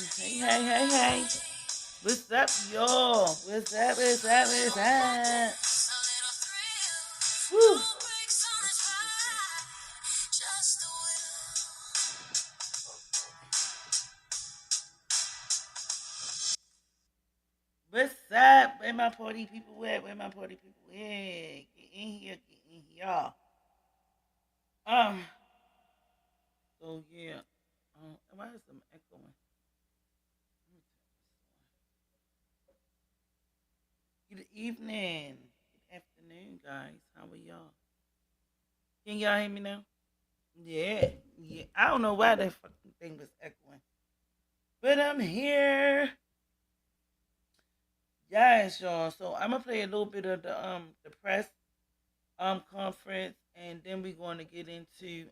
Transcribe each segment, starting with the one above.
Hey, hey, hey, hey. What's up, y'all? What's up, what's up, what's up? Woo. What's up? Where my party people at? Where my party people at? Get in here, get in here. Um, so yeah. Why is some echoing? Good evening. Good afternoon, guys. How are y'all? Can y'all hear me now? Yeah, yeah. I don't know why that fucking thing was echoing. But I'm here. Yes, y'all. So I'm gonna play a little bit of the press conference, and then we're going to get into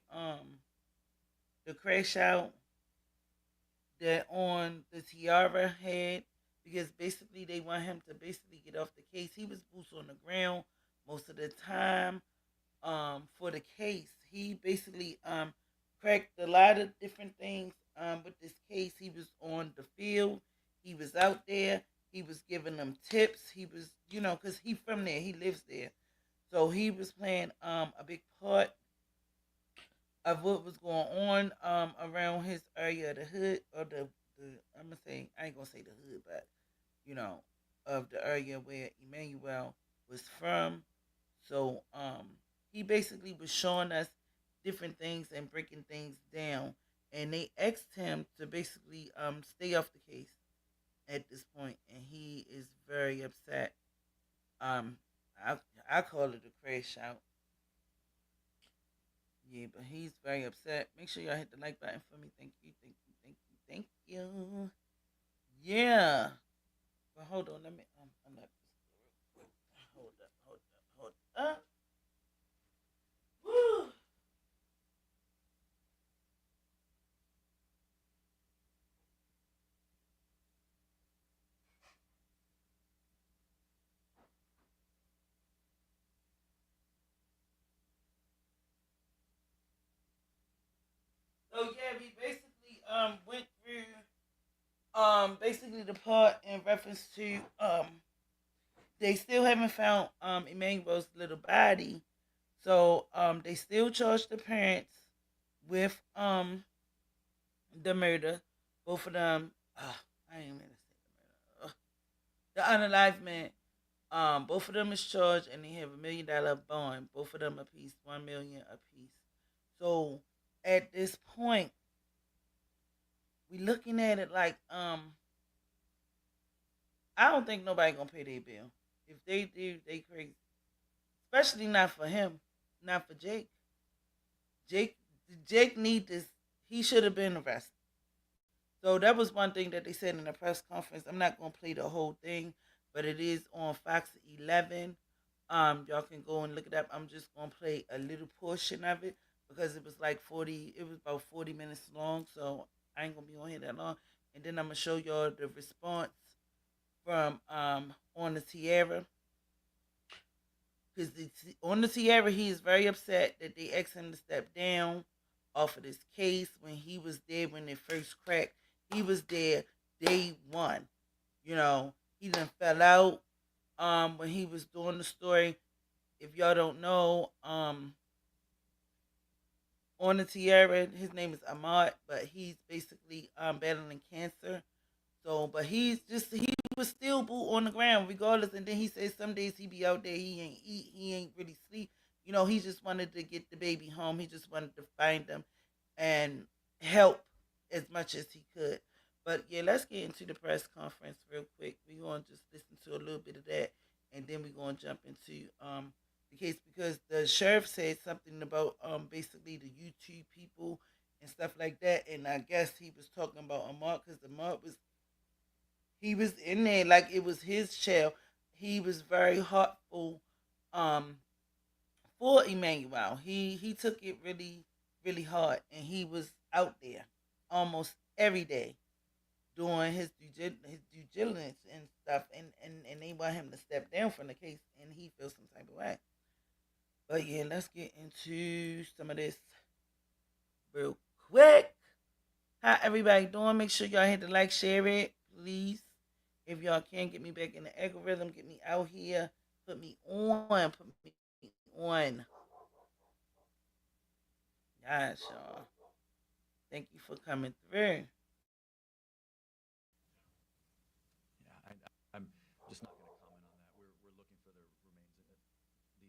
the crash out that on the Tiara had, because basically they want him to basically get off the case. He was boots on the ground most of the time for the case. He basically cracked a lot of different things with this case. He was on the field. He was out there. He was giving them tips. He was, because he from there. He lives there. So he was playing a big part of what was going on around his area, the hood, or the I'm gonna say, I ain't gonna say the hood, but you know, of the area where Emmanuel was from. So he basically was showing us different things and breaking things down, and they asked him to basically stay off the case at this point, and he is very upset. Um, I I call it a crash out. Yeah, but he's very upset. Make sure y'all hit the like button for me. Thank you, thank you, thank you, thank you. Yeah. But hold on, let me unlock this real quick. Hold up, hold up, hold up. Woo. So yeah, we basically went through basically the part in reference to they still haven't found Emmanuel's little body. So they still charged the parents with the murder. Both of them. I ain't gonna say the murder. The unalive man. Both of them is charged, and they have $1 million bond. Both of them a piece, 1 million a piece. So at this point, we looking at it like I don't think nobody gonna pay their bill. If they do, they crazy. Especially not for him, not for Jake. Jake, Jake need this. He should have been arrested. So that was one thing that they said in the press conference. I'm not gonna play the whole thing, but it is on Fox 11. Y'all can go and look it up. I'm just gonna play a little portion of it because it was like 40. It was about 40 minutes long, so I ain't gonna be on here that long. And then I'm gonna show y'all the response from on the Tierra, because on the Tierra he is very upset that they asked him to step down off of this case when he was there when they first cracked. He was there day one. You know, he done fell out when he was doing the story. If y'all don't know, on the Tierra, his name is Ahmad, but he's basically battling cancer. So, but he was still boot on the ground regardless. And then he says some days he be out there, he ain't eat, he ain't really sleep. You know, he just wanted to get the baby home. He just wanted to find them and help as much as he could. But yeah, let's get into the press conference real quick. We're gonna just listen to a little bit of that, and then we're gonna jump into the case, because the sheriff said something about basically the YouTube people and stuff like that. And I guess he was talking about Ahmad, because Ahmad was, he was in there like it was his child. He was very heartful um for Emmanuel. He took it really, really hard, and he was out there almost every day doing his due diligence and stuff, and they want him to step down from the case, and he feels some type of way. But yeah, let's get into some of this real quick. How everybody doing? Make sure y'all hit the like, share it, please. If y'all can get me back in the algorithm, get me out here, put me on. Gosh, y'all. Thank you for coming through. I'm just not going to comment on that. We're looking for the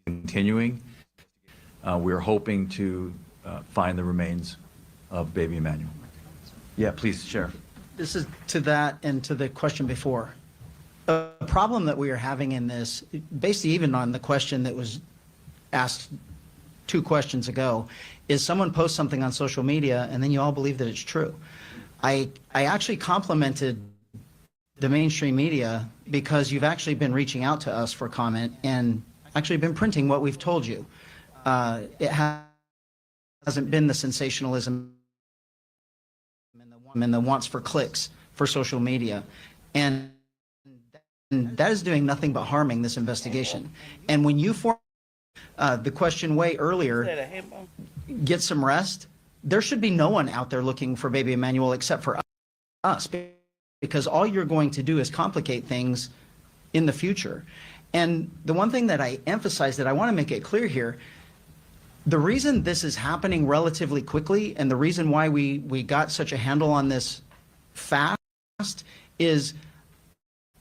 remains continuing. We're hoping to find the remains of baby Emmanuel. Yeah, please, Sheriff. This is to that and to the question before. The problem that we are having in this, basically even on the question that was asked 2 questions ago, is someone posts something on social media and then you all believe that it's true. I actually complimented the mainstream media because you've actually been reaching out to us for comment and actually been printing what we've told you. It hasn't been the sensationalism and the wants for clicks for social media. And that is doing nothing but harming this investigation. And when you the question way earlier, get some rest, there should be no one out there looking for baby Emmanuel except for us, because all you're going to do is complicate things in the future. And the one thing that I emphasize that I want to make it clear here, the reason this is happening relatively quickly and the reason why we got such a handle on this fast is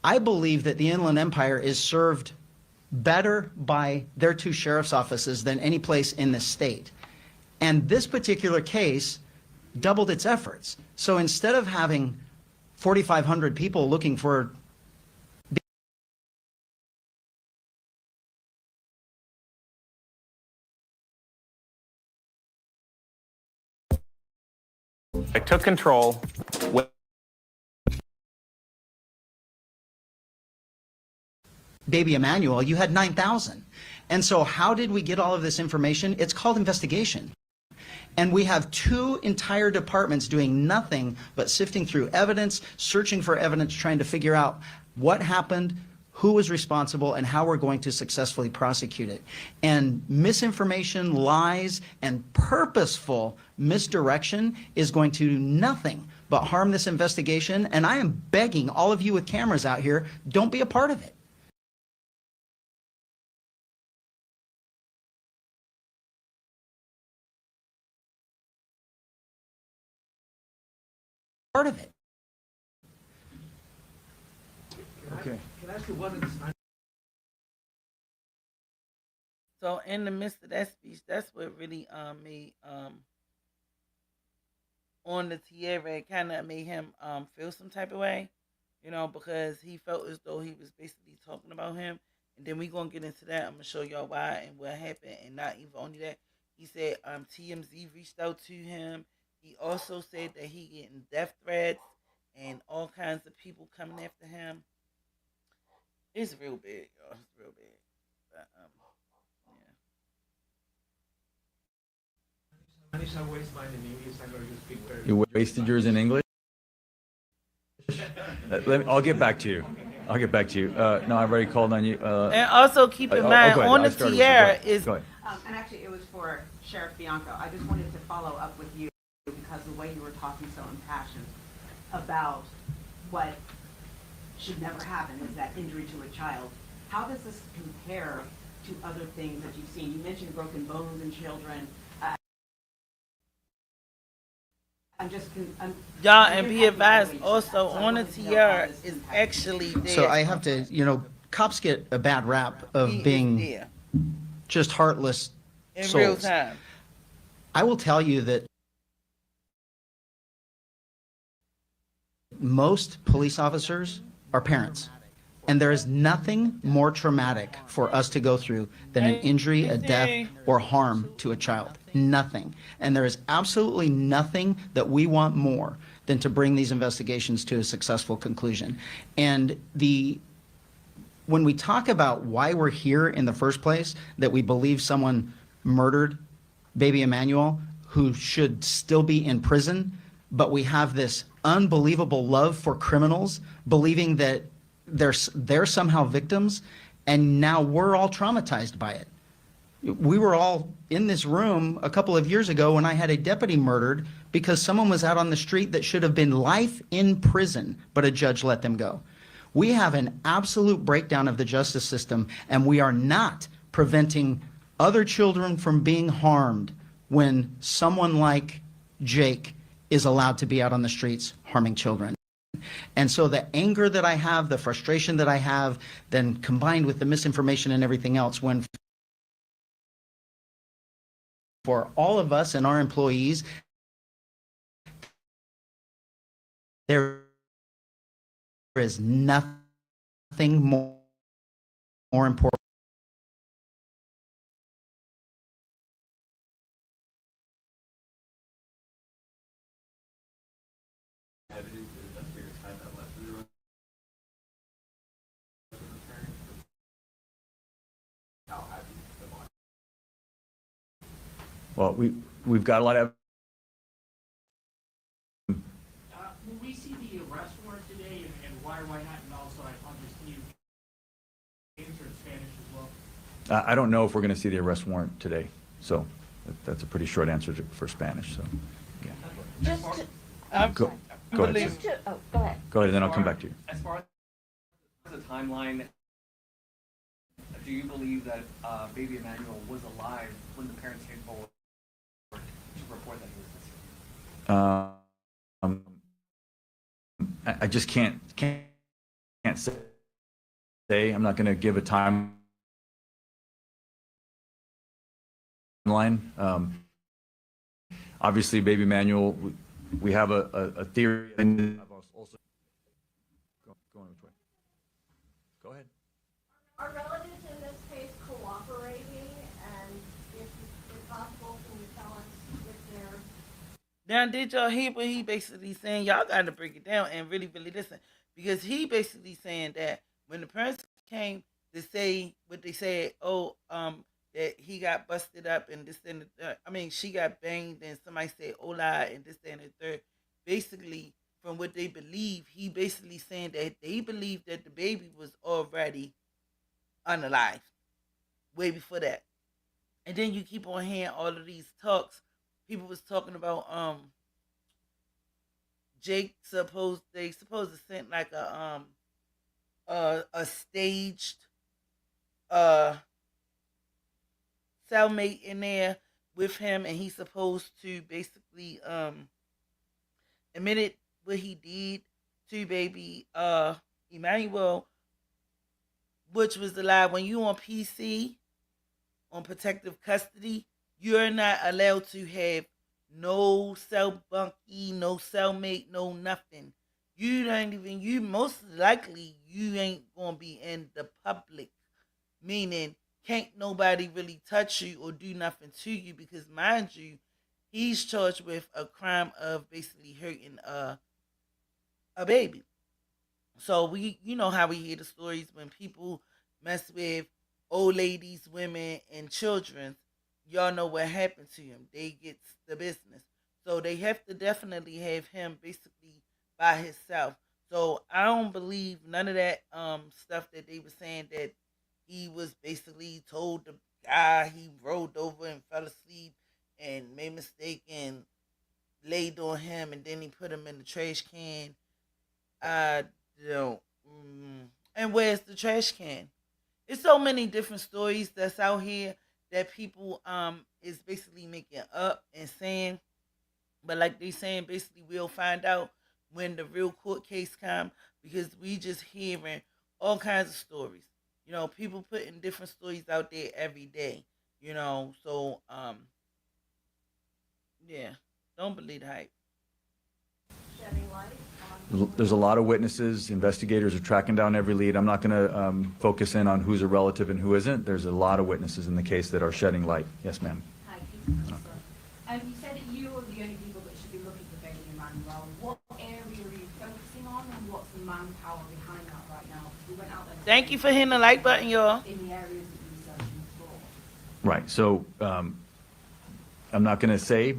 I believe that the Inland Empire is served better by their 2 sheriff's offices than any place in the state. And this particular case doubled its efforts. So instead of having 4,500 people looking for I took control. baby Emmanuel, you had 9,000. And so how did we get all of this information? It's called investigation. And we have 2 entire departments doing nothing but sifting through evidence, searching for evidence, trying to figure out what happened, who was responsible, and how we're going to successfully prosecute it. And misinformation, lies, and purposeful misdirection is going to do nothing but harm this investigation. And I am begging all of you with cameras out here, don't be a part of it. Part of it. Okay. Can I ask you one of the So in the midst of that speech, that's what really made on the Tierra, it kind of made him feel some type of way, because he felt as though he was basically talking about him. And then we gonna get into that. I'm gonna show y'all why and what happened. And not even only that, he said TMZ reached out to him. He also said that he getting death threats and all kinds of people coming after him. It's real big, y'all. It's real big. But, yeah. You wasted yours in English? I'll get back to you. I'll get back to you. No, I've already called on you. And also keep in mind, go ahead. on I the started with you. Tierra Go is... ahead. And actually, it was for Sheriff Bianco. I just wanted to follow up with you because the way you were talking so impassioned about what should never happen is that injury to a child. How does this compare to other things that you've seen? You mentioned broken bones in children. Y'all, and be advised also, on the Tierra is actually there. So I have to, cops get a bad rap of being just heartless in souls. real time. I will tell you that most police officers are parents. And there is nothing more traumatic for us to go through than an injury, a death, or harm to a child. Nothing. And there is absolutely nothing that we want more than to bring these investigations to a successful conclusion. And when we talk about why we're here in the first place, that we believe someone murdered baby Emmanuel, who should still be in prison, but we have this unbelievable love for criminals, believing that they're somehow victims, and now we're all traumatized by it. We were all in this room a couple of years ago when I had a deputy murdered because someone was out on the street that should have been life in prison, but a judge let them go. We have an absolute breakdown of the justice system, and we are not preventing other children from being harmed when someone like Jake is allowed to be out on the streets harming children. And so the anger that I have, the frustration that I have, then combined with the misinformation and everything else, when for all of us and our employees, there is nothing more important. Well, we've got a lot of. Will we see the arrest warrant today, and why or why not? And also, I understand you answer in Spanish as well. I don't know if we're going to see the arrest warrant today, so that's a pretty short answer for Spanish. So, yeah. Just to, Go ahead. just to, oh, go ahead. Go ahead, and then I'll come back to you. As far as the timeline, do you believe that baby Emmanuel was alive when the parents came forward to report that he was missing? I just can't say. I'm not going to give a timeline. Obviously, baby Emmanuel, we have a theory. Also, go on, which way? Go ahead. Are relatives in this case cooperating? And if possible, can you tell us if they're... Now, did y'all hear what he basically saying? Y'all got to break it down and really, really listen. Because he basically saying that when the parents came to say what they said, that he got busted up and this and the third. I mean, she got banged and somebody said hola and this and the third. Basically, from what they believe, he basically saying that they believe that the baby was already unalive way before that. And then you keep on hearing all of these talks. People was talking about Jake supposed to send like a staged cellmate in there with him, and he's supposed to basically admitted what he did to baby Emmanuel, which was the lie. When you on PC, on protective custody, you're not allowed to have no cell bunkie, no cellmate, no nothing. You most likely you ain't gonna be in the public, meaning can't nobody really touch you or do nothing to you, because mind you, he's charged with a crime of basically hurting a baby. So you know how we hear the stories when people mess with old ladies, women, and children. Y'all know what happened to him. They get the business. So they have to definitely have him basically by himself. So I don't believe none of that stuff that they were saying that he was basically told the guy he rolled over and fell asleep and made a mistake and laid on him and then he put him in the trash can. I don't. And where's the trash can? It's so many different stories that's out here that people is basically making up and saying, but like they saying, basically we'll find out when the real court case come, because we just hearing all kinds of stories. You know, people putting different stories out there every day. You know, so yeah, don't believe the hype. shedding light on... There's a lot of witnesses. Investigators are tracking down every lead. I'm not going to focus in on who's a relative and who isn't. There's a lot of witnesses in the case that are shedding light. Yes, ma'am. Hi, you said that you are the only people that should be looking for baby Emmanuel. What area are you focusing on, and what's the manpower behind that right now? We went out there. Thank you for hitting the like button, y'all. In the areas that you were searching for. Right. So I'm not going to say,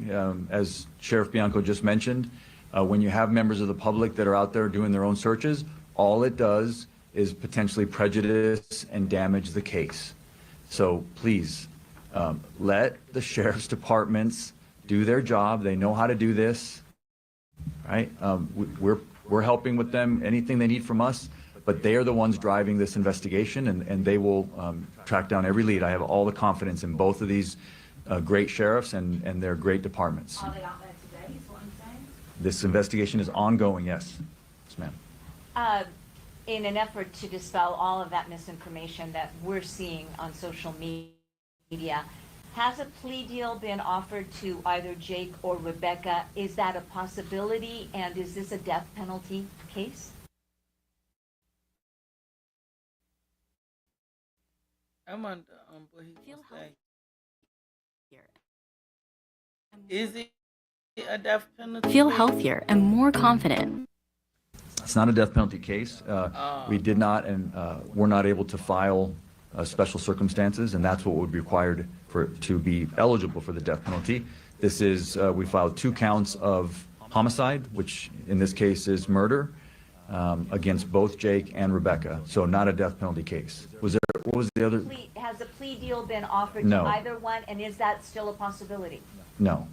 as Sheriff Bianco just mentioned, when you have members of the public that are out there doing their own searches, all it does is potentially prejudice and damage the case. So please, Let the sheriff's departments do their job. They know how to do this, right? We're helping with them, anything they need from us, but they are the ones driving this investigation, and they will track down every lead. I have all the confidence in both of these great sheriffs and their great departments. Are they out there today, is what I'm saying? This investigation is ongoing, yes. Yes, ma'am. In an effort to dispel all of that misinformation that we're seeing on social media, has a plea deal been offered to either Jake or Rebecca? Is that a possibility, and is this a death penalty case? I'm on what he Feel was saying. healthier. Is it a death penalty? Feel healthier and more confident. It's not a death penalty case. We did not, and we're not able to file special circumstances, and that's what would be required to be eligible for the death penalty. This is, we filed 2 counts of homicide, which in this case is murder, against both Jake and Rebecca. So not a death penalty case. What was the other? Has a plea deal been offered No. to either one, and is that still a possibility? No.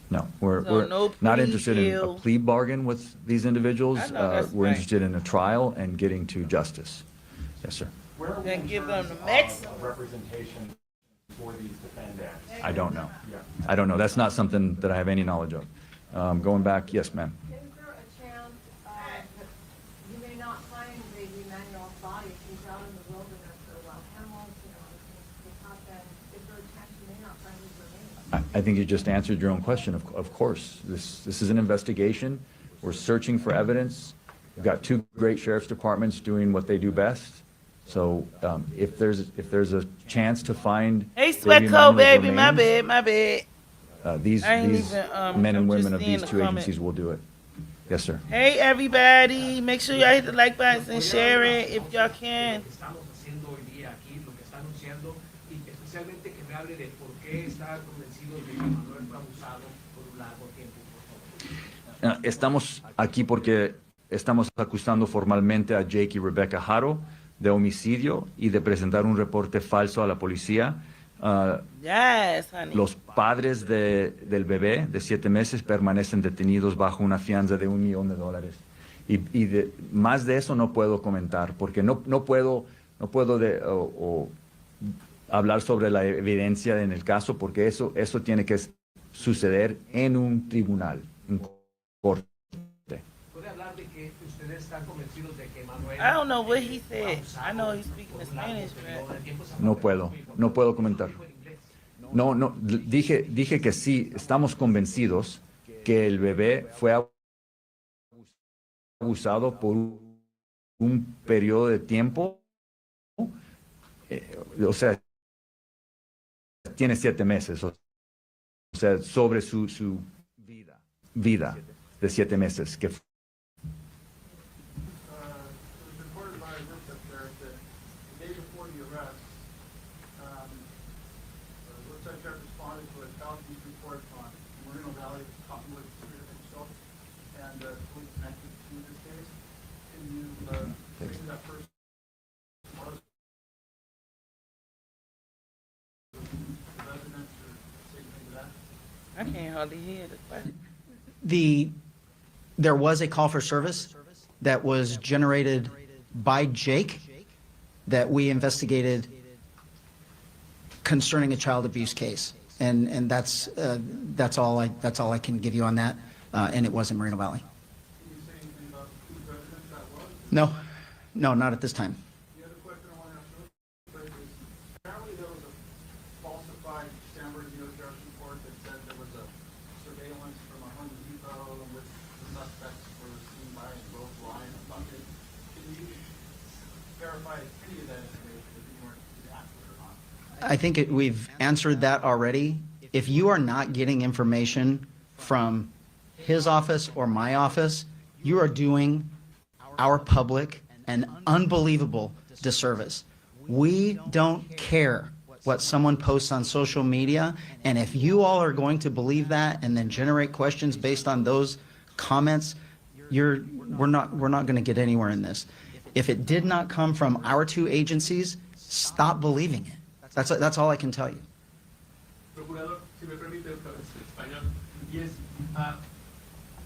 No, So we're no not plea interested in a deal. plea bargain with these individuals. I know, that's We're right. interested in a trial and getting to justice. Yes, sir. Where are we Then in give terms them the of maximum. representation for these defendants? I don't know. Yeah. I don't know. That's not something that I have any knowledge of. Going back, yes, ma'am. Is there a chance that you may not find baby Emmanuel's body if he's out in the wilderness or wild animals, things happen? Is there a chance you may not find his remains? I think you just answered your own question. Of course, this is an investigation. We're searching for evidence. We've got 2 great sheriff's departments doing what they do best. So if there's a chance to find Hey, baby Sweat Emmanuel's Coat, baby, my remains, bad, my bad. these I ain't these even, men and I'm women just of seeing these the 2 comment. agencies will do it. Yes, sir. Hey, everybody, make sure y'all hit the like button and share it if y'all can. Lo que estamos haciendo hoy día aquí, lo que está anunciando, y especialmente que me hable de por qué está convencido de que Emmanuel fue abusado por un largo tiempo, por favor. Estamos aquí porque estamos acusando formalmente a Jake y Rebecca Haro de homicidio y de presentar un reporte falso a la policía. Yes, honey. Los padres del bebé de 7 meses permanecen detenidos bajo una fianza de $1 millón. Y más de eso no puedo comentar, porque no puedo hablar sobre la evidencia en el caso, porque eso tiene que suceder en un tribunal, en corte. ¿Puede hablar de que ustedes están convencidos de que Emmanuel I don't know what he said. I know he's speaking in Spanish, but No puedo comentar. No, dije que sí, estamos convencidos que el bebé fue abusado por un periodo de tiempo, o sea, tiene 7 meses, o sea, sobre su vida de 7 meses, que It was reported by a worship sheriff that the day before the arrest, the worship sheriff responded to a child abuse report on Moreno Valley, Cottonwood, Tira, and police connected to this case. Can you take that first? Residents or say anything to that? I can't hardly hear the question. There was a call for service that was generated by Jake that we investigated concerning a child abuse case. And that's all I can give you on that. And it was in Moreno Valley. Can you say anything about whose residence that was? No, not at this time. The other question I want to ask real quick is, apparently there was a falsified San Bernardino Sheriff's report that said there was a surveillance from a Home Depot in which the suspects were seen buying both wine and bucket. Can you verify any of that information if you weren't accurate or not? I think we've answered that already. If you are not getting information from his office or my office, you are doing our public an unbelievable disservice. We don't care what someone posts on social media, and if you all are going to believe that and then generate questions based on those comments, we're not going to get anywhere in this. If it did not come from our 2 agencies, stop believing it. That's all I can tell you. Procurador, si me permite otra vez en español, y es,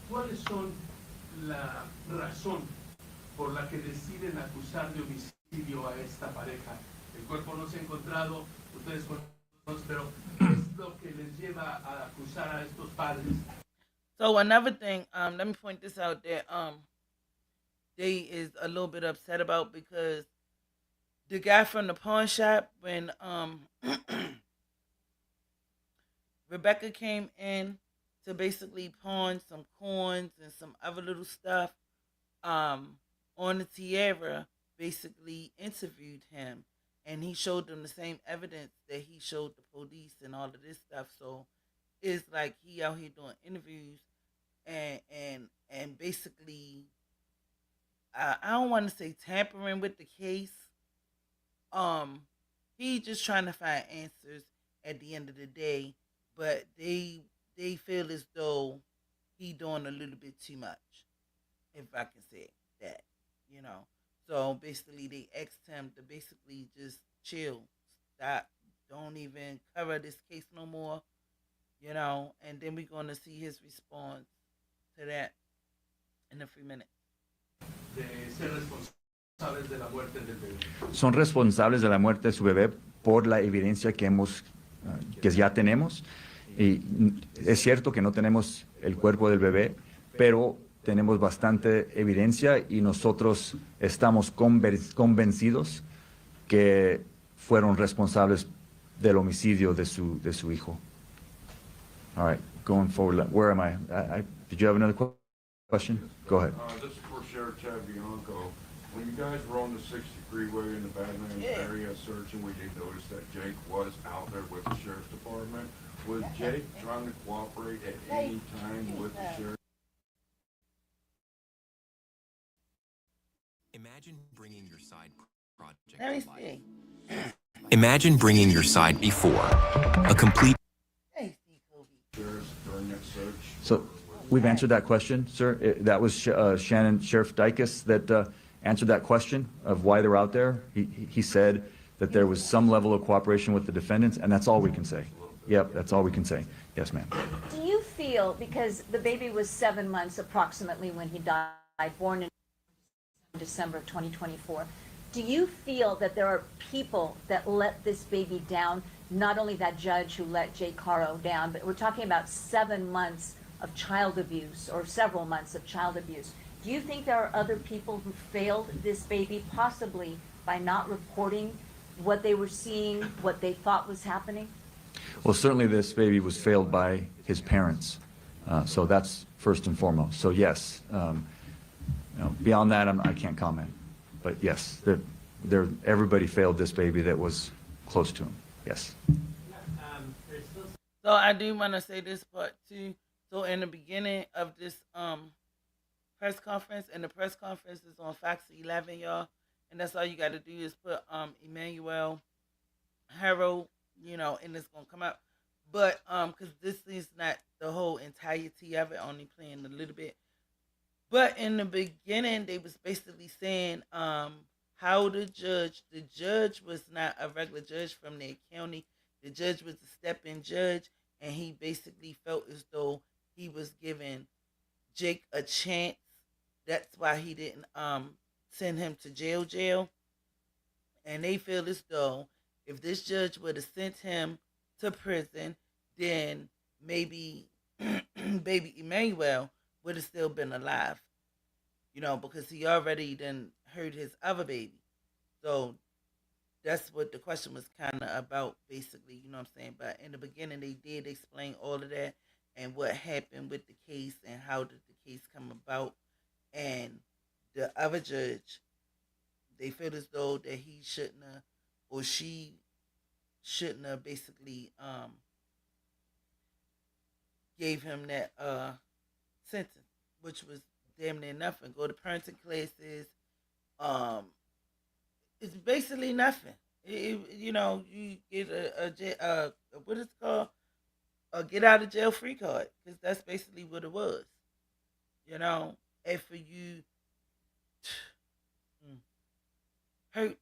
¿cuáles son la razón por la que deciden acusar de homicidio a esta pareja? El cuerpo no se ha encontrado, ustedes conocen, pero ¿qué es lo que les lleva a acusar a estos padres? So another thing, let me point this out that they is a little bit upset about because the guy from the pawn shop when Rebecca came in to basically pawn some coins and some other little stuff on the Tira, basically interviewed him and he showed them the same evidence that he showed the police and all of this stuff. So it's like he out here doing interviews and basically I don't want to say tampering with the case. He just trying to find answers at the end of the day, but they feel as though he doing a little bit too much, if I can say that, you know. So basically, they asked him to basically just chill, stop, don't even cover this case no more, you know. And then we're gonna see his response to that in a few minutes. De ser responsables de la muerte del bebé. Son responsables de la muerte de su bebé por la evidencia que ya tenemos. Y es cierto que no tenemos el cuerpo del bebé, pero tenemos bastante evidencia y nosotros estamos convencidos que fueron responsables del homicidio de su hijo. All right, going forward, where am I? Did you have another question? Go ahead. This is for Sheriff Chad Bianco. When you guys were on the 60 freeway in the Badlands area searching, we did notice that Jake was out there with the sheriff's department. Was Jake trying to cooperate at any time with the sheriff? Imagine bringing your side project Let me to life. see. Imagine bringing your side before a complete Hey, Steve Kobe. Sheriffs during that search? So we've answered that question, sir. That was Sheriff Dykes that answered that question of why they're out there. He said that there was some level of cooperation with the defendants, and that's all we can say. Yep, that's all we can say. Yes, ma'am. Do you feel, because the baby was 7 months approximately when he died, born in December of 2024, do you feel that there are people that let this baby down? Not only that judge who let Jake Haro down, but we're talking about 7 months of child abuse or several months of child abuse. Do you think there are other people who failed this baby, possibly by not reporting what they were seeing, what they thought was happening? Well, certainly this baby was failed by his parents. So that's first and foremost. So yes, beyond that, I can't comment. But yes, everybody failed this baby that was close to him. Yes. So I do want to say this part too. So in the beginning of this press conference, and the press conference is on Fox 11, y'all, and that's all you got to do is put Emmanuel, Haro, and it's gonna come out. But because this is not the whole entirety of it, only playing a little bit. But in the beginning, they was basically saying how the judge was not a regular judge from their county. The judge was a step-in judge, and he basically felt as though he was giving Jake a chance. That's why he didn't send him to jail. And they feel as though if this judge would have sent him to prison, then maybe baby Emmanuel would have still been alive, because he already done hurt his other baby. So that's what the question was kind of about, basically, you know what I'm saying? But in the beginning, they did explain all of that and what happened with the case and how did the case come about. And the other judge, they feel as though that he shouldn't have, or she shouldn't have basically gave him that sentence, which was damn near nothing. Go to parenting classes. It's basically nothing. You get a what is it called? A get out of jail free card, because that's basically what it was. And for you hurt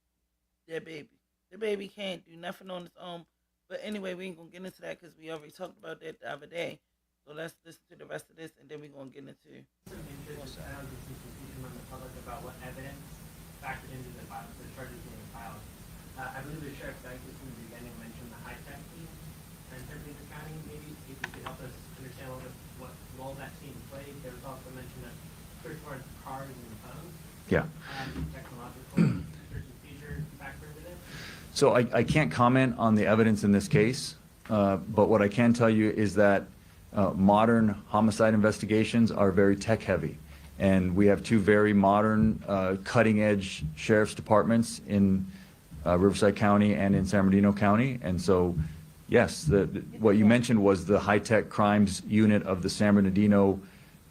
that baby, the baby can't do nothing on its own. But anyway, we ain't gonna get into that because we already talked about that the other day. So let's listen to the rest of this, and then we're gonna get into. Some interest and some confusion on the public about what evidence factored into the charges being filed. I believe the sheriff's Dyke in the beginning mentioned the high-tech team and Prince County. Maybe if you could help us understand a little bit what role that team played. There was also mention of search warrants, cars, and phones. Yeah. Technological search and seizure factor into this. So I can't comment on the evidence in this case, but what I can tell you is that modern homicide investigations are very tech-heavy. And we have two very modern, cutting-edge sheriff's departments in Riverside County and in San Bernardino County. And so, yes, what you mentioned was the high-tech crimes unit of the San Bernardino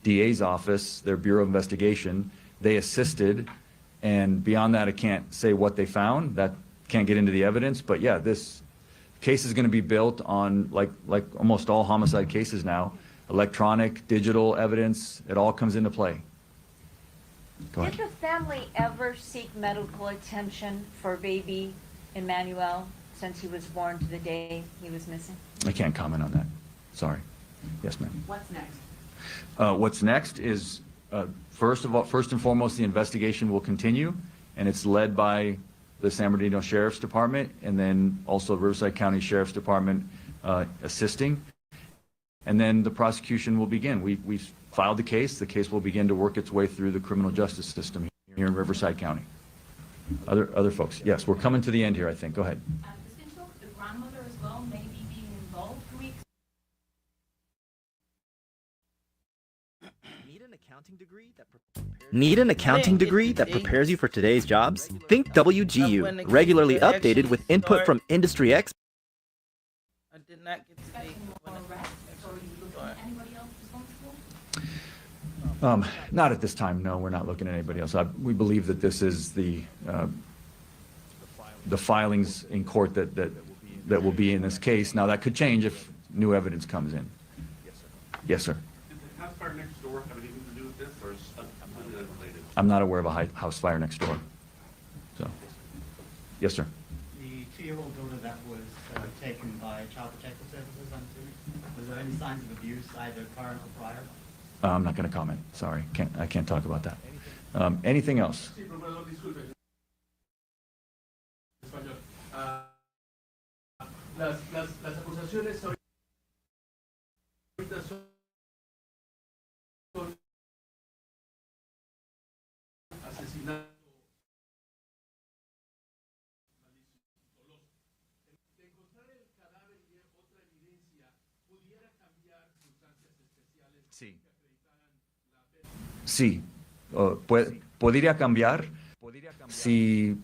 DA's office, their Bureau of Investigation. They assisted, and beyond that, I can't say what they found. That can't get into the evidence, but yeah, this case is going to be built on, like almost all homicide cases now, electronic, digital evidence. It all comes into play. Go ahead. Did the family ever seek medical attention for baby Emmanuel since he was born to the day he was missing? I can't comment on that. Sorry. Yes, ma'am. What's next? What's next is, first and foremost, the investigation will continue, and it's led by the San Bernardino Sheriff's Department, and then also Riverside County Sheriff's Department assisting. And then the prosecution will begin. We filed the case. The case will begin to work its way through the criminal justice system here in Riverside County. Other folks? Yes, we're coming to the end here, I think. Go ahead. The grandmother as well, maybe being involved. Can we Need an accounting degree that prepares you for today's jobs? Think WGU, regularly updated with input from industry experts. I did not get to see when Not at this time, no, we're not looking at anybody else. We believe that this is the filings in court that will be in this case. Now, that could change if new evidence comes in. Yes, sir. Did the house fire next door have anything to do with this, or is it completely unrelated? I'm not aware of a house fire next door. So, yes, sir. The 2-year-old daughter that was taken by Child Protective Services, I'm assuming, was there any signs of abuse, either current or prior? I'm not going to comment. Sorry, I can't talk about that. Anything else? Sí, procurador, disculpe. Español. Las acusaciones ahorita son asesinato, de encontrar el cadáver y otra evidencia, pudiera cambiar circunstancias especiales Sí. que acreditaran la Sí, podría cambiar si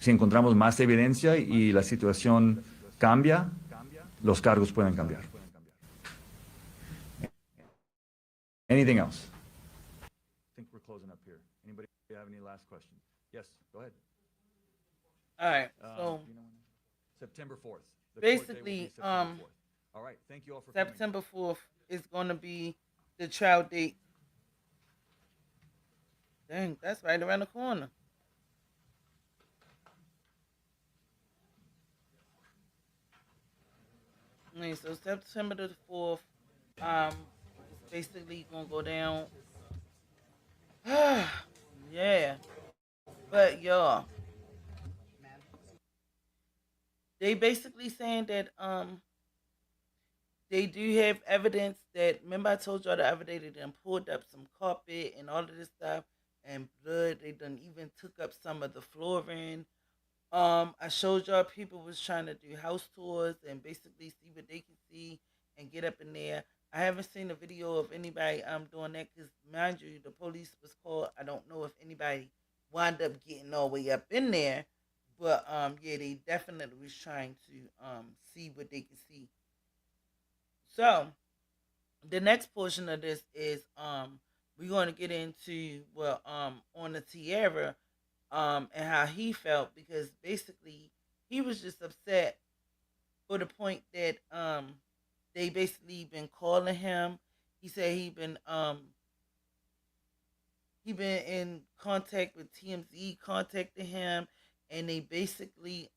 encontramos más evidencia y la situación cambia, los cargos pueden cambiar. Anything else? I think we're closing up here. Anybody have any last questions? Yes, go ahead. All right, so September 4th. The court date will be basically, September 4th. All right, thank you all for coming. September 4th is going to be the trial date. Dang, that's right around the corner. Okay, so September the 4th, it's basically gonna go down. Yeah, but y'all, they basically saying that they do have evidence that, remember I told y'all the other day they done pulled up some carpet and all of this stuff and blood. They done even took up some of the flooring. I showed y'all people was trying to do house tours and basically see what they can see and get up in there. I haven't seen a video of anybody doing that because, mind you, the police was called. I don't know if anybody wound up getting all the way up in there, but yeah, they definitely was trying to see what they can see. So the next portion of this is we're going to get into on the Tira and how he felt, because basically he was just upset for the point that they basically been calling him. He said he been in contact with TMZ, contacting him, and they basically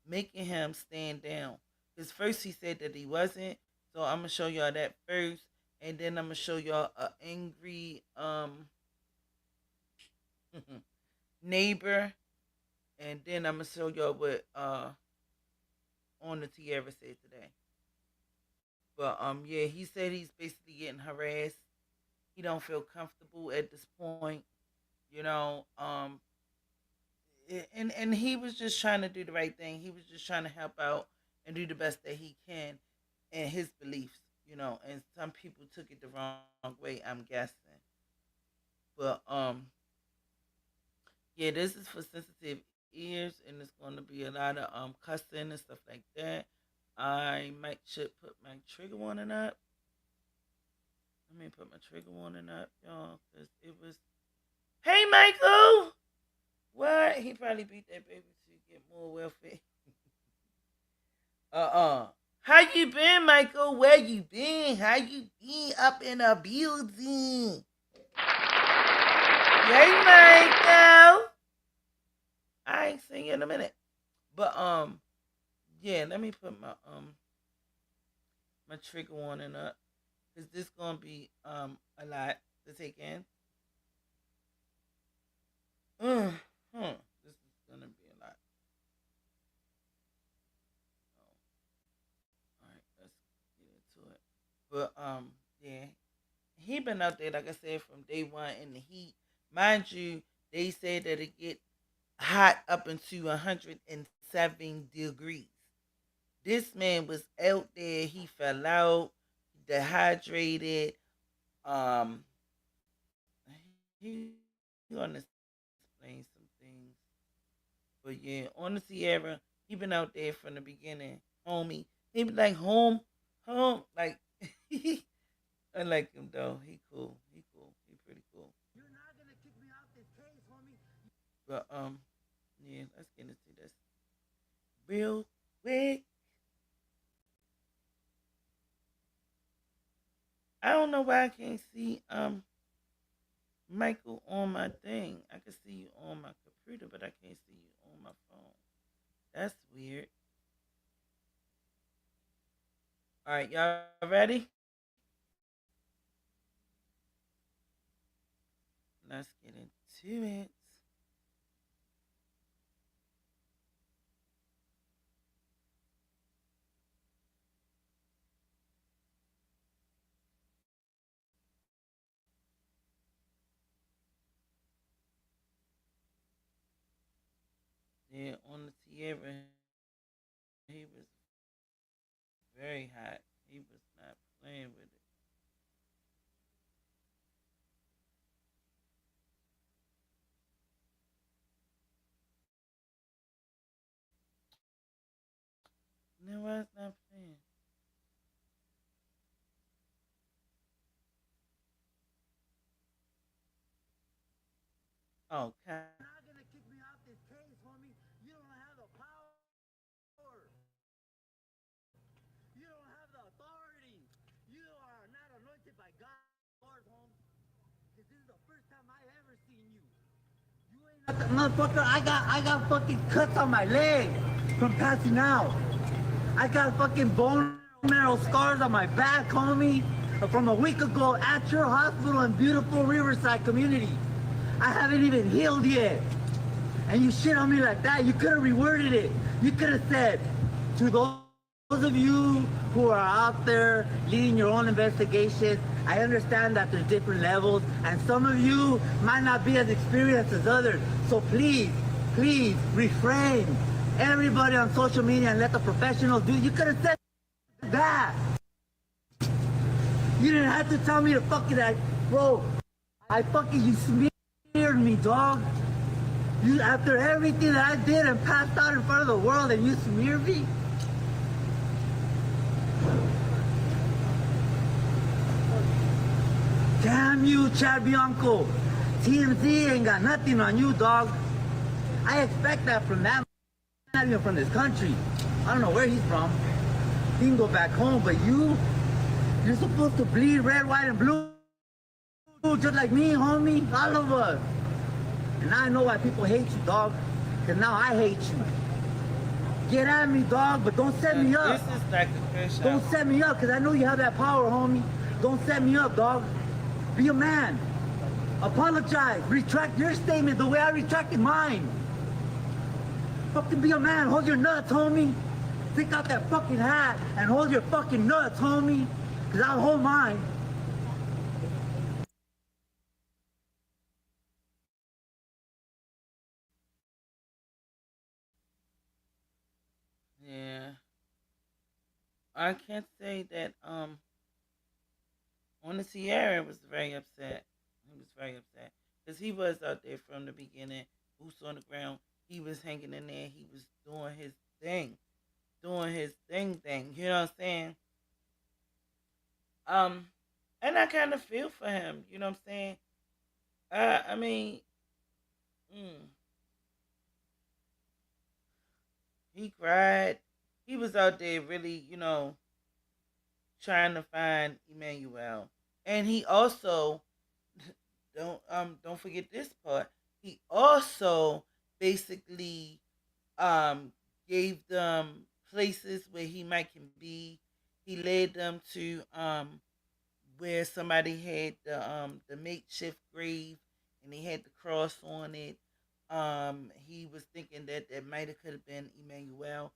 making him stand down. Because first he said that he wasn't. So I'm gonna show y'all that first, and then I'm gonna show y'all an angry neighbor, and then I'm gonna show y'all what on the Tira said today. But yeah, he said he's basically getting harassed. He don't feel comfortable at this point, you know. And he was just trying to do the right thing. He was just trying to help out and do the best that he can in his beliefs, you know. And some people took it the wrong way, I'm guessing. But yeah, this is for sensitive ears, and it's going to be a lot of cussing and stuff like that. I should put my trigger warning up. Let me put my trigger warning up, y'all, because it was. Hey, Michael. What? He probably beat that baby to get more welfare. How you been, Michael? Where you been? How you been up in a building? Hey, Michael. I ain't seen you in a minute. But yeah, let me put my my trigger warning up. Cause this gonna be a lot to take in. This is gonna be a lot. All right, let's get into it. But yeah, he been out there like I said from day one in the heat. Mind you, they said that it get hot up into 107 degrees. This man was out there. He fell out, dehydrated. Um, he gonna explain some things. But yeah, on the Sierra, he been out there from the beginning, homie. He be like home, like I like him though. He cool. He pretty cool. You're not gonna kick me off this case, homie. But yeah, let's get into this real quick. I don't know why I can't see Michael on my thing. I can see you on my computer, but I can't see you on my phone. That's weird. All right, y'all ready? Let's get into it. Yeah, on the Tierra, he was very hot. He was not playing with it. No, why it's not playing? Oh, you're not gonna kick me off this case, homie. You don't have the power. You don't have the authority. You are not anointed by God, Lord, home. Because this is the first time I ever seen you. You ain't motherfucker. I got fucking cuts on my leg from passing out. I got fucking bone marrow scars on my back, homie, from a week ago at your hospital in beautiful Riverside community. I haven't even healed yet. And you shit on me like that. You could have reworded it. You could have said, to those of you who are out there leading your own investigation, I understand that there's different levels, and some of you might not be as experienced as others. So please, refrain. Everybody on social media and let the professionals do. You could have said that. You didn't have to tell me to fucking that, bro. You smeared me, dog. You, after everything that I did and passed out in front of the world, and you smeared me? Damn you, Chad Bianco. TMZ ain't got nothing on you, dog. I expect that from that. Not even from this country. I don't know where he's from. He can go back home, but you're supposed to bleed red, white, and blue. Just like me, homie. All of us. And now I know why people hate you, dog. Because now I hate you. Get at me, dog, but don't set me up. This is like a crash Don't out. set me up, because I know you have that power, homie. Don't set me up, dog. Be a man. Apologize. Retract your statement the way I retracted mine. Fucking be a man. Hold your nuts, homie. Take out that fucking hat and hold your fucking nuts, homie. Because I'll hold mine. Yeah. I can't say that on the Sierra was very upset. He was very upset. Because he was out there from the beginning, boots on the ground. He was hanging in there. He was doing his thing. Doing his thing. You know what I'm saying? And I kind of feel for him. You know what I'm saying? I mean, he cried. He was out there really, trying to find Emmanuel. And he also don't forget this part. He also basically gave them places where he might can be. He led them to where somebody had the makeshift grave and they had the cross on it. He was thinking that might have could have been Emmanuel,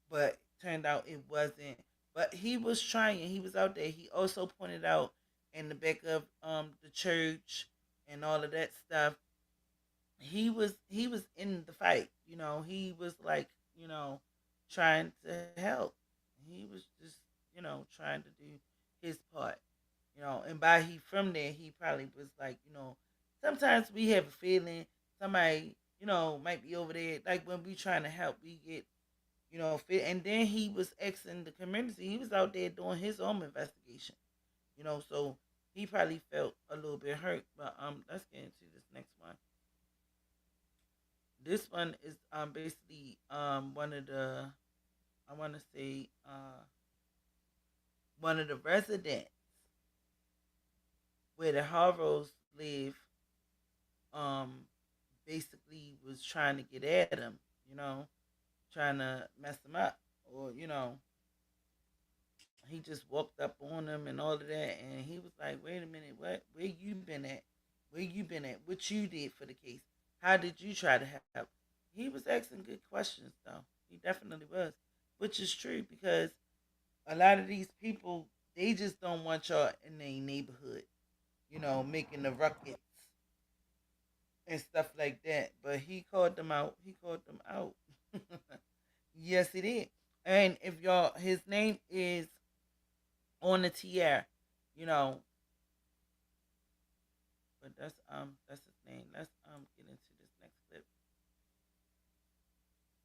but turned out it wasn't. But he was trying. He was out there. He also pointed out in the back of the church and all of that stuff. He was in the fight. He was like trying to help. He was just trying to do his part. And by he from there, he probably was like sometimes we have a feeling somebody might be over there. Like when we trying to help, we get fit. And then he was asking the community. He was out there doing his own investigation. So he probably felt a little bit hurt. But let's get into this next one. This one is basically one of the I want to say one of the residents where the Haros live basically was trying to get at him, trying to mess him up, or he just walked up on him and all of that, and he was like, "Wait a minute, what? Where you been at? Where you been at? What you did for the case? How did you try to help?" He was asking good questions, though. He definitely was, which is true because a lot of these people they just don't want y'all in their neighborhood, making the ruckus and stuff like that. But he called them out. He called them out. Yes, he did. And if y'all, his name is on the Tira, but that's his name. Let's get into this next clip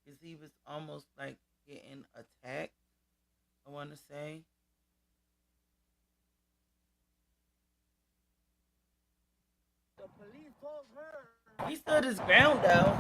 because he was almost like getting attacked. I want to say. The police told her. He stood his ground though.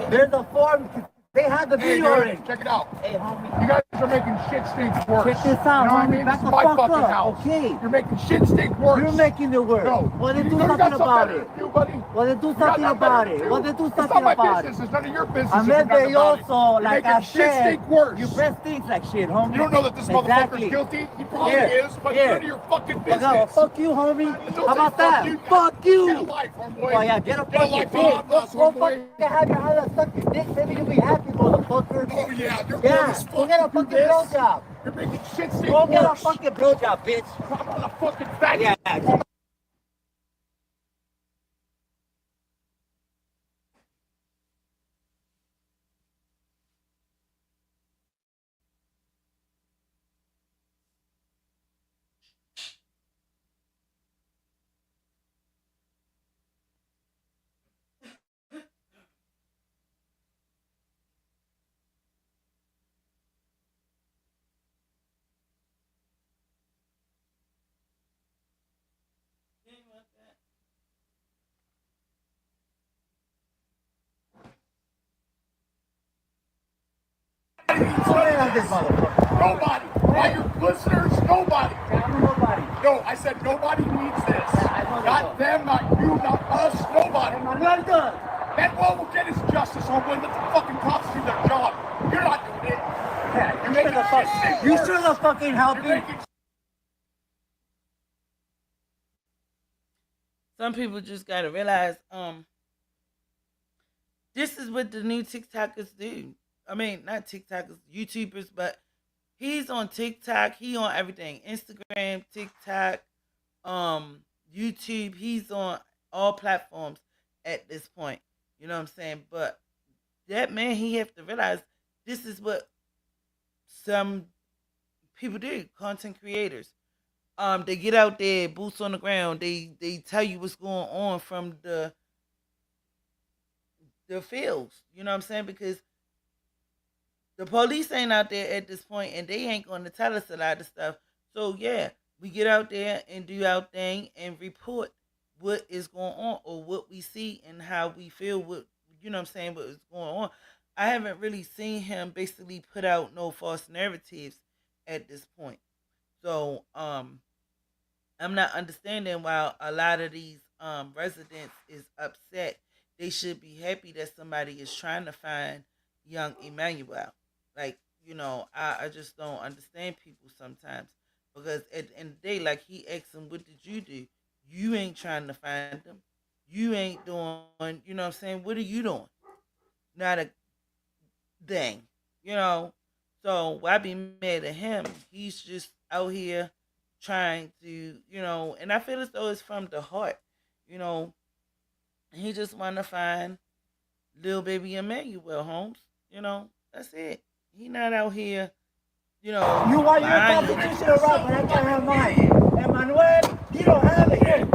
There's a form. They had the video already. Check it out. Hey, homie. You guys are making shit stink worse. Check this out, you know what I homie. mean? Back This the is my fuck fucking up. house. Okay. You're making shit stink worse. You're making it worse. No. Well, then do You got something about better it. to do, buddy. Well, then do You got something nothing about better to it. do. Well, then do It's something not my about business. it. It's none of your business. I if meant you've got that you about it. also, You're like making I shit said, stink worse. you press things like shit, homie. You don't know that this Exactly. motherfucker's guilty? He probably Here. is, but Here. it's none of your fucking Well, business. fuck you, homie. Don't How say about that? you. Fuck you. Get a life, homeboy. Oh, yeah, get a fucking life dick. on us, Go homeboy. fucking have your hand suck your dick, baby. You'll be happy, motherfucker. Oh, yeah, you're Yeah, good as go fuck. get a You do fucking this. blowjob. You're making shit stink Go worse. get a fucking blowjob, bitch. I'm on a fucking faggot. Yeah. Nobody. All your listeners, nobody. Nobody. No, I said nobody needs this. I know Not them, not you, not us, nobody. Emmanuel does. That one will get his justice on when let the fucking cops do their job. You're not doing it. You sure the fucking helping? Some people just gotta realize, this is what the new TikTokers do. I mean, not TikTokers, YouTubers, but he's on TikTok. He on everything: Instagram, TikTok, YouTube. He's on all platforms at this point. You know what I'm saying? But that man, he have to realize this is what some people do. Content creators. They get out there, boots on the ground. They tell you what's going on from the fields. You know what I'm saying? Because the police ain't out there at this point, and they ain't going to tell us a lot of stuff. So yeah, we get out there and do our thing and report what is going on or what we see and how we feel. What you know what I'm saying? What is going on? I haven't really seen him basically put out no false narratives at this point. So I'm not understanding why a lot of these residents is upset. They should be happy that somebody is trying to find young Emmanuel. Like, I just don't understand people sometimes. Because at the end of the day, like he asked him, what did you do? You ain't trying to find them. You ain't doing, you know what I'm saying? What are you doing? Not a thing, you know? So why be mad at him? He's just out here trying to, and I feel as though it's from the heart, you know. He just want to find little baby Emmanuel Holmes, that's it. He not out here, You want your lying. competition around, but I can't have mine. Emmanuel, you don't have it here.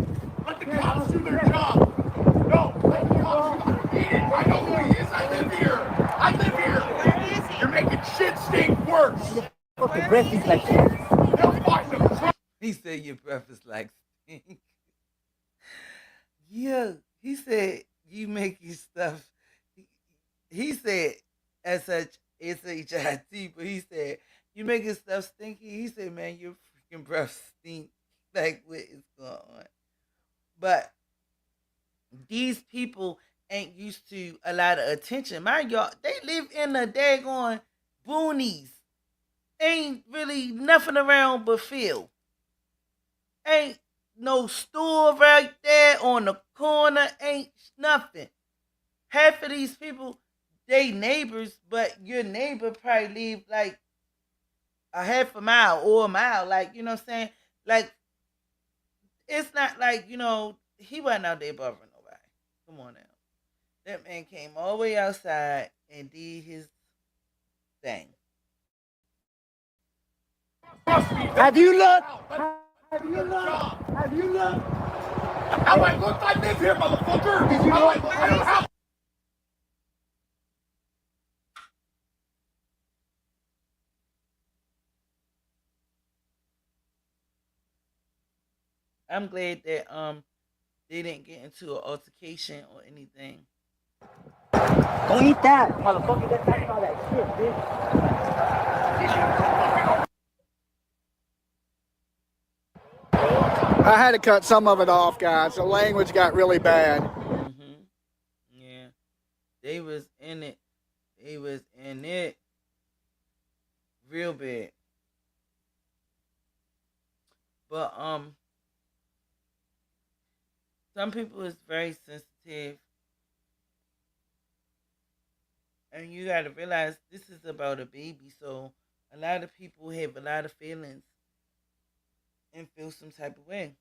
Let the cops do their job. No, let the cops do their job. I know who he is. I live here. I live here. Where is he? You're making shit stink worse. Fucking breath is like shit. They'll find them. He said your breath is like stink. Yeah, he said you making stuff. He said SHIT, but he said you making stuff stinky. He said, man, your freaking breath stink. Like what is going on? But these people ain't used to a lot of attention. Mind y'all, they live in the daggone boonies. Ain't really nothing around but field. Ain't no store right there on the corner. Ain't nothing. Half of these people, they neighbors, but your neighbor probably live like a half a mile or a mile. Like, you know what I'm saying? Like, it's not like, he wasn't out there bothering nobody. Come on now. That man came all the way outside and did his thing. Have you looked? Have you looked? Have you looked? How I look? I live here, motherfucker. Did you know I don't have? I'm glad that they didn't get into an altercation or anything. Go eat that, motherfucker. That's all that shit, bitch. I had to cut some of it off, guys. The language got really bad. Mm-hmm. Yeah. They was in it. They was in it real bad. But some people is very sensitive. And you gotta realize this is about a baby, so a lot of people have a lot of feelings and feel some type of way.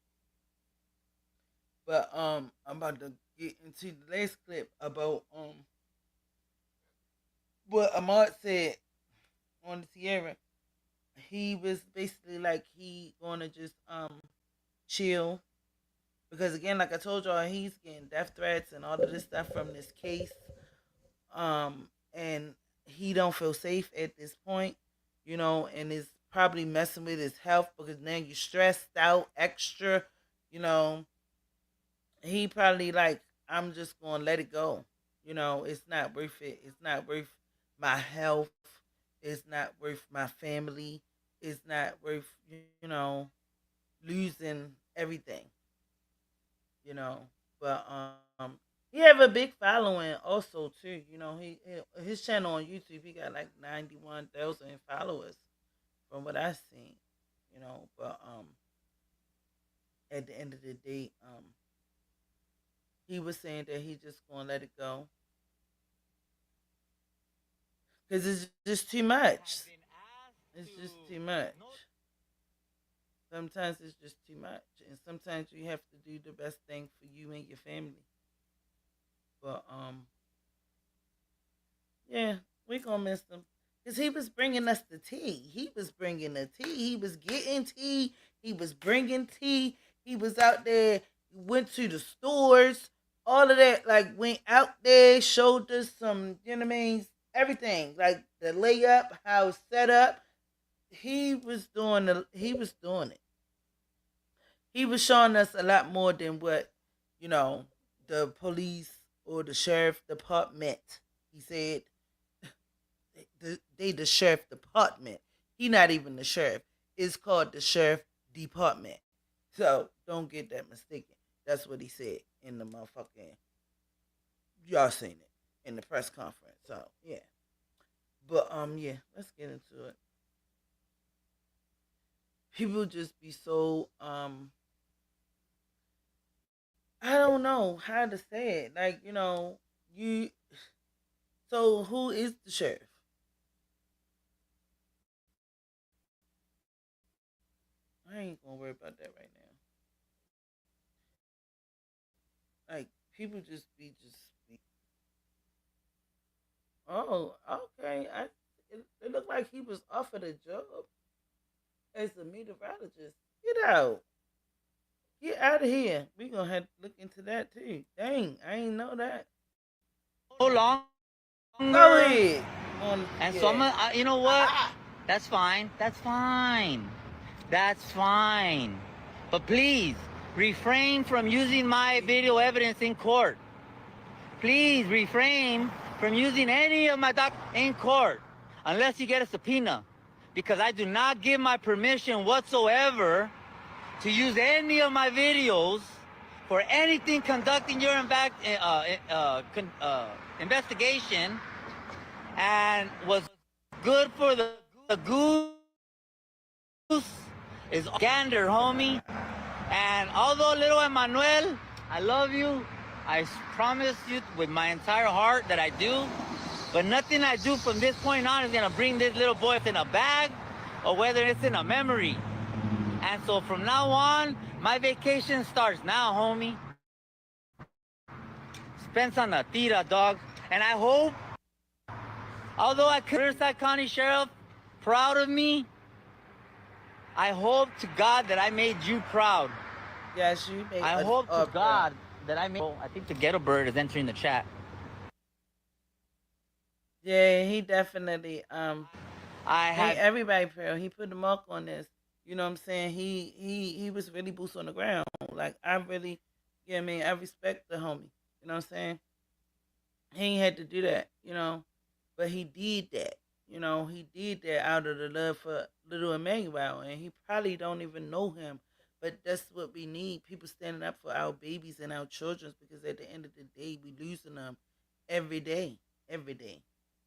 But I'm about to get into the last clip about what Ahmad said on the Tierra. He was basically like he gonna just chill because again, like I told y'all, he's getting death threats and all of this stuff from this case. And he don't feel safe at this point, and it's probably messing with his health because now you're stressed out extra, you know. He probably like, I'm just gonna let it go. It's not worth it. It's not worth my health. It's not worth my family. It's not worth, losing everything. But He have a big following also too. You know, his channel on YouTube, he got like 91,000 followers from what I've seen. You know, but at the end of the day, he was saying that he just gonna let it go because it's just too much. It's just too much. Sometimes it's just too much, and sometimes you have to do the best thing for you and your family. But yeah, we gonna miss him because he was bringing us the tea. He was bringing the tea. He was getting tea. He was bringing tea. He was out there. Went to the stores. All of that, like went out there, showed us some, you know what I mean, everything, like the layup, how it's set up. He was doing the. He was doing it. He was showing us a lot more than what, you know, the police or the sheriff department. He said they the sheriff department. He not even the sheriff. It's called the sheriff department. So don't get that mistaken. That's what he said in the motherfucking. Y'all seen it in the press conference. So yeah, but yeah, let's get into it. People just be so I don't know how to say it. Like, you know, you. So who is the sheriff? I ain't gonna worry about that right now. Like, people just be be. Oh, okay. It looked like he was offered a job as a meteorologist. Get out. Get out of here. We gonna have to look into that too. Dang, I ain't know that. No longer. Go ahead. And so you know what? That's fine. That's fine. That's fine. But please refrain from using my video evidence in court. Please refrain from using any of my in court unless you get a subpoena, because I do not give my permission whatsoever to use any of my videos for anything conducting your investigation, and what's good for the goose is gander, homie. And although little Emmanuel, I love you, I promise you with my entire heart that I do, but nothing I do from this point on is gonna bring this little boy in a bag or whether it's in a memory. And so from now on, my vacation starts now, homie. Spence on the Tira, dog. And I hope, although I Riverside County Sheriff, proud of me, I hope to God that I made you proud. Yes, you made. I hope to God that I made. I think the ghetto bird is entering the chat. Yeah, he definitely I made everybody proud. He put the mark on this. You know what I'm saying? He was really boots on the ground. Like, I really, yeah, I mean, I respect the homie. You know what I'm saying? He ain't had to do that, you know, but he did that. You know, he did that out of the love for little Emmanuel, and he probably don't even know him. But that's what we need: people standing up for our babies and our children, because at the end of the day, we losing them every day, every day.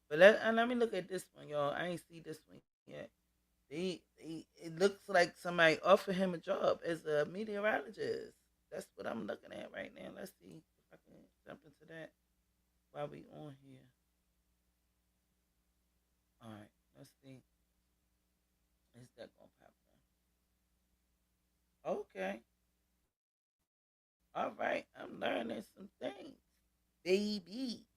But let me look at this one, y'all. I ain't see this one yet. It looks like somebody offered him a job as a meteorologist. That's what I'm looking at right now. Let's see if I can jump into that while we on here. All right, let's see. Is that gonna pop on? Okay. All right, I'm learning some things, baby.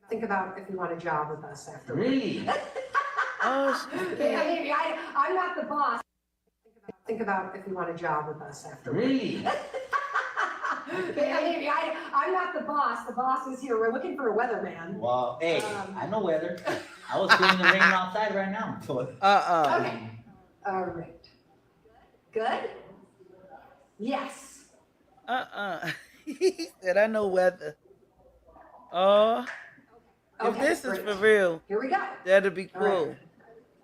Think about if you want a job with us after. Really? Oh, Maybe I'm not the boss. Think about if you want a job with us after. Really? Maybe I'm not the boss. The boss is here. We're looking for a weatherman. Well, hey, I know weather. I was feeling the rain outside right now. Okay. All right. Good? Yes. He said, I know weather. Oh, if Okay, this is great. for real, Here we go. that'll be All right. cool.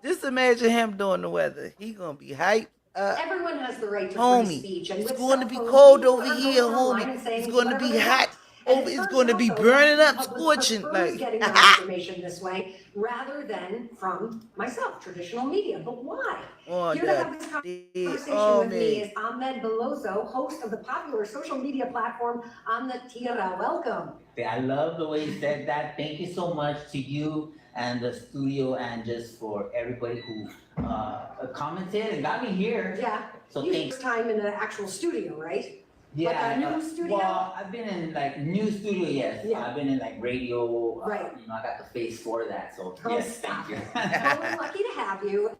Just imagine him doing the weather. He gonna be hyped up. Everyone has the right to free Homie, speech. And it's with going to cell be phones, cold people over are here, going online homie. and saying It's going to whatever be they want. hot Oh, it's going to be burning up, scorching. Like, getting that information this way rather than from myself, traditional media. But why? oh, Here to have this conversation with me is Ahmed Beloso, host of the popular social media platform on the Tira. Welcome. I love the way you said that. Thank you so much to you and the studio and just for everybody who commented and got me here. Yeah. So you thanks. Time in the actual studio, right? Yeah, like a new studio? Well, I've been in like new studio, yes. Yeah. I've been in like radio. Right. I got the face for that, so Oh, yes, thank you. Well, we're lucky to have you.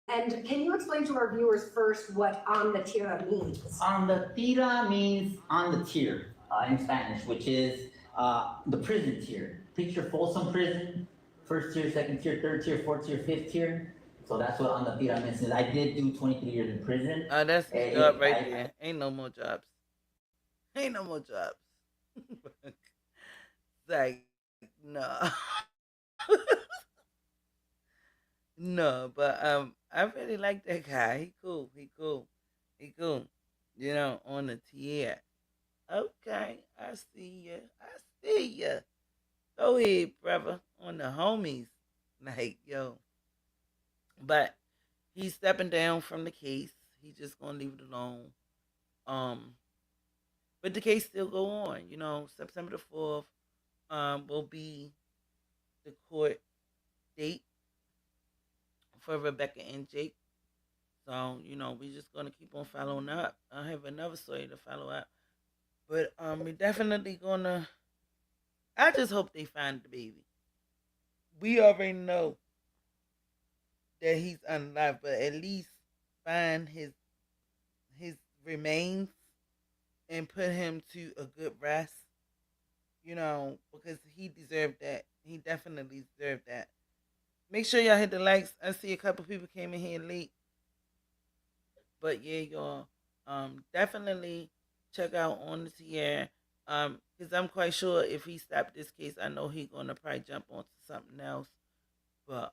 And can you explain to our viewers first what on the tira means? On the tira means on the tier in Spanish, which is the prison tier. Picture Folsom Prison, first tier, second tier, third tier, fourth tier, fifth tier. So that's what on the tira means. I did do 23 years in prison. That's the job right there. Ain't no more jobs. Ain't no more jobs. Like, no. No, but I really like that guy. He cool. He cool. He cool. You know, on the tier. Okay, I see ya. I see ya. Go ahead, brother. On the homies. Like, yo. But he's stepping down from the case. He's just gonna leave it alone. But the case still go on. You know, September the 4th will be the court date for Rebecca and Jake. So, you know, we're just gonna keep on following up. I have another story to follow up. But we're definitely gonna I just hope they find the baby. We already know that he's unalive, but at least find his remains and put him to a good rest. You know, because he deserved that. He definitely deserved that. Make sure y'all hit the likes. I see a couple people came in here late. But yeah, y'all, definitely check out on the Sierra. Because I'm quite sure if he stopped this case, I know he's gonna probably jump onto something else. But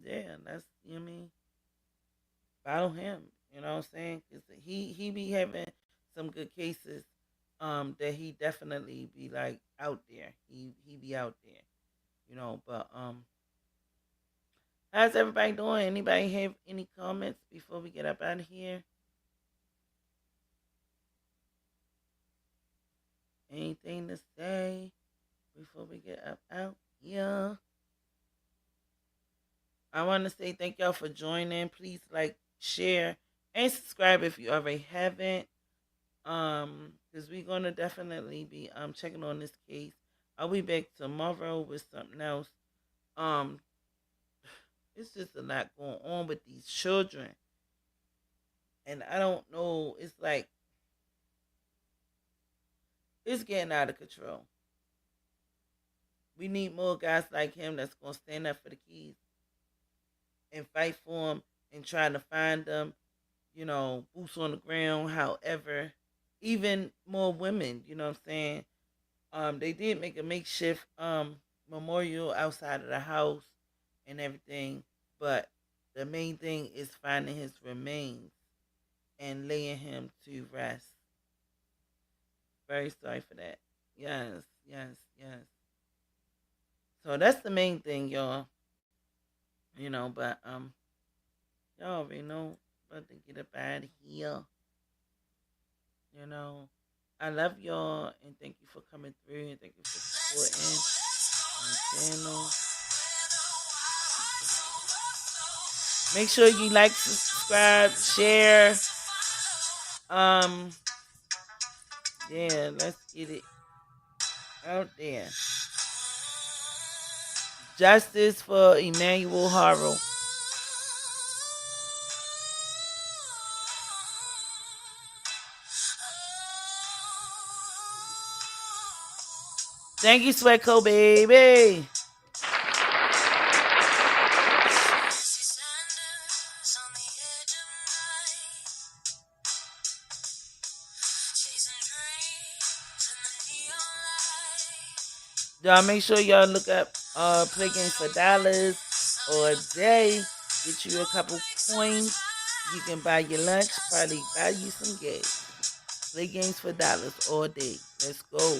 yeah, that's you know what I mean. Follow him. You know what I'm saying? Cause he be having some good cases. That he definitely be like out there. He be out there. You know, but how's everybody doing? Anybody have any comments before we get up out of here? Anything to say before we get up out here? I want to say thank y'all for joining. Please like, share, and subscribe if you already haven't. Because we're gonna definitely be checking on this case. I'll be back tomorrow with something else. Um, it's just a lot going on with these children, and I don't know. It's like it's getting out of control. We need more guys like him that's gonna stand up for the kids and fight for them and try to find them. You know, boots on the ground. However, even more women. You know what I'm saying? They did make a makeshift memorial outside of the house and everything, but the main thing is finding his remains and laying him to rest. Very sorry for that. Yes, yes, yes. So that's the main thing, y'all. You know, but y'all already know about to get up out of here. You know, I love y'all and thank you for coming through and thank you for supporting my channel. Make sure you like, subscribe, share. Yeah, let's get it out there. Justice for Emmanuel Haro. Thank you, Sweatco baby. Y'all make sure y'all look up play games for dollars or a day. Get you a couple coins. You can buy your lunch, probably buy you some gas. Play games for dollars all day. Let's go.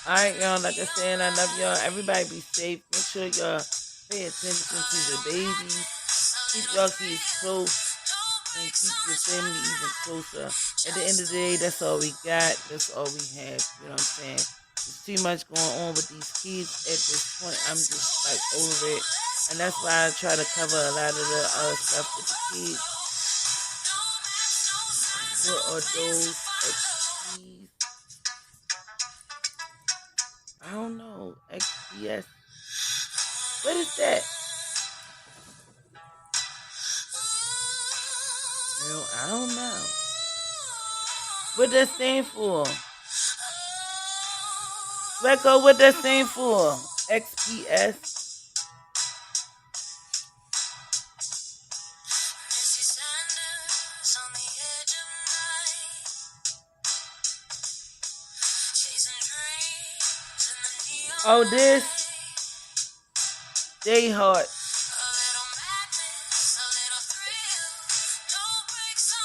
All right, y'all. Like I said, I love y'all. Everybody be safe. Make sure y'all pay attention to the babies. Keep y'all kids close and keep your family even closer. At the end of the day, that's all we got. That's all we have. You know what I'm saying? There's too much going on with these kids at this point. I'm just like over it. And that's why I try to cover a lot of the stuff with the kids. What are those XPs? I don't know. XPS. What is that? Well, I don't know. What that stand for? Recco, what that stand for? XPS. Oh, this Day Heart.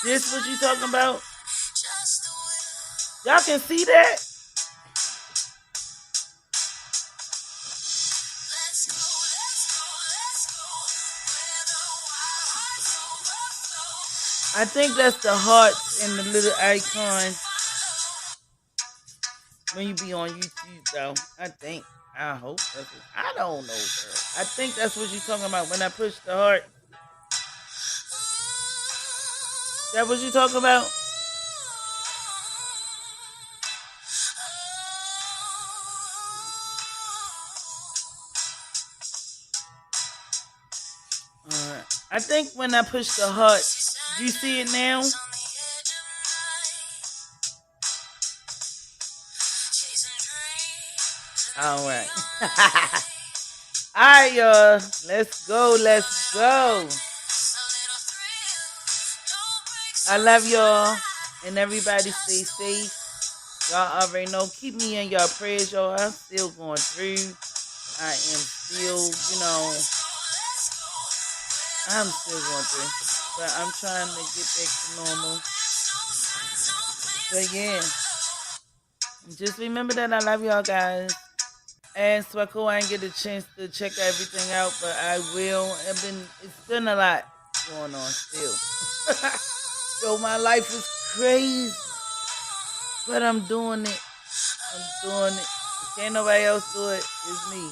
This what you talking about? Y'all can see that? I think that's the hearts and the little icon when you be on YouTube, though. I think. I hope that's what, I don't know, girl. I think that's what you're talking about when I push the heart. Is that what you talking about? I think when I push the heart, do you see it now? All right. All right, y'all. Let's go. Let's go. I love y'all. And everybody stay safe. Y'all already know. Keep me in your prayers, y'all. I'm still going through. I am still, I'm still going through. But I'm trying to get back to normal. But yeah. Just remember that I love y'all guys. And Swako, I didn't get a chance to check everything out, but I will. It's been a lot going on still. Yo, my life is crazy. But I'm doing it. I'm doing it. Can't nobody else do it. It's me.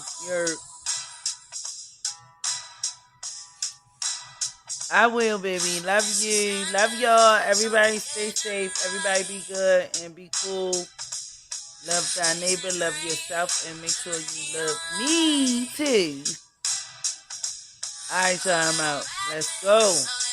I will, baby. Love you. Love y'all. Everybody stay safe. Everybody be good and be cool. Love thy neighbor. Love yourself. And make sure you love me, too. All right, y'all. I'm out. Let's go.